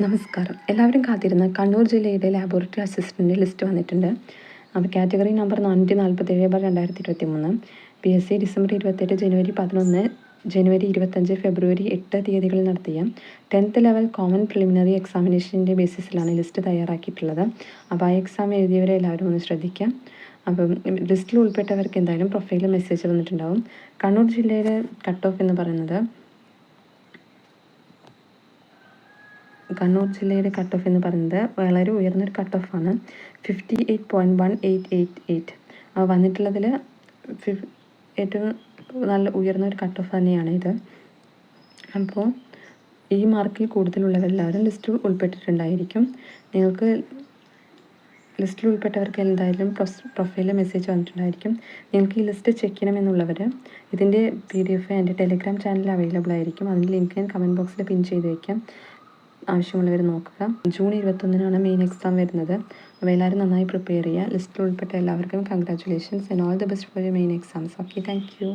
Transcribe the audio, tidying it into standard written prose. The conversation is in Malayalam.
നമസ്കാരം. എല്ലാവരും കാത്തിരുന്ന കണ്ണൂർ ജില്ലയുടെ ലാബോറട്ടറി അസിസ്റ്റൻ്റ് ലിസ്റ്റ് വന്നിട്ടുണ്ട്. അപ്പോൾ കാറ്റഗറി നമ്പർ 447/2023, PSC ഡിസംബർ 28, ജനുവരി 11, ജനുവരി 25, ഫെബ്രുവരി 8 തീയതികളിൽ നടത്തിയ 10th ലെവൽ കോമൺ പ്രിലിമിനറി എക്സാമിനേഷൻ്റെ ബേസിസിലാണ് ലിസ്റ്റ് തയ്യാറാക്കിയിട്ടുള്ളത്. അപ്പോൾ ആ എക്സാം എഴുതിയവരെ എല്ലാവരും ഒന്ന് ശ്രദ്ധിക്കാം. അപ്പം ലിസ്റ്റിൽ ഉൾപ്പെട്ടവർക്ക് എന്തായാലും പ്രൊഫൈലിൽ മെസ്സേജ് വന്നിട്ടുണ്ടാവും. കണ്ണൂർ ജില്ലയിലെ കട്ട് ഓഫ് എന്ന് പറയുന്നത് വളരെ ഉയർന്നൊരു കട്ട് ഓഫാണ്. 58.1888. വന്നിട്ടുള്ളതിൽ ഏറ്റവും നല്ല ഉയർന്നൊരു കട്ട് ഓഫ് തന്നെയാണ് ഇത്. അപ്പോൾ ഈ മാർക്കിൽ കൂടുതലുള്ളവരെല്ലാവരും ലിസ്റ്റിൽ ഉൾപ്പെട്ടിട്ടുണ്ടായിരിക്കും. നിങ്ങൾക്ക് ലിസ്റ്റിൽ ഉൾപ്പെട്ടവർക്ക് എന്തായാലും പ്രൊഫൈലിൽ മെസ്സേജ് വന്നിട്ടുണ്ടായിരിക്കും. നിങ്ങൾക്ക് ഈ ലിസ്റ്റ് ചെക്ക് ചെയ്യണമെന്നുള്ളവർ ഇതിൻ്റെ PDF എൻ്റെ ടെലിഗ്രാം ചാനലിൽ അവൈലബിൾ ആയിരിക്കും. അതിൻ്റെ ലിങ്ക് ഞാൻ കമൻറ്റ് ബോക്സിൽ പിൻ ചെയ്ത് വയ്ക്കാം. ആവശ്യമുള്ളവർ നോക്കുക. ജൂൺ 21 മെയിൻ എക്സാം വരുന്നത്. അപ്പോൾ എല്ലാവരും നന്നായി പ്രിപ്പയർ ചെയ്യുക. ലിസ്റ്റിൽ ഉൾപ്പെട്ട എല്ലാവർക്കും congratulations and all the best for your main exams. Okay, thank you.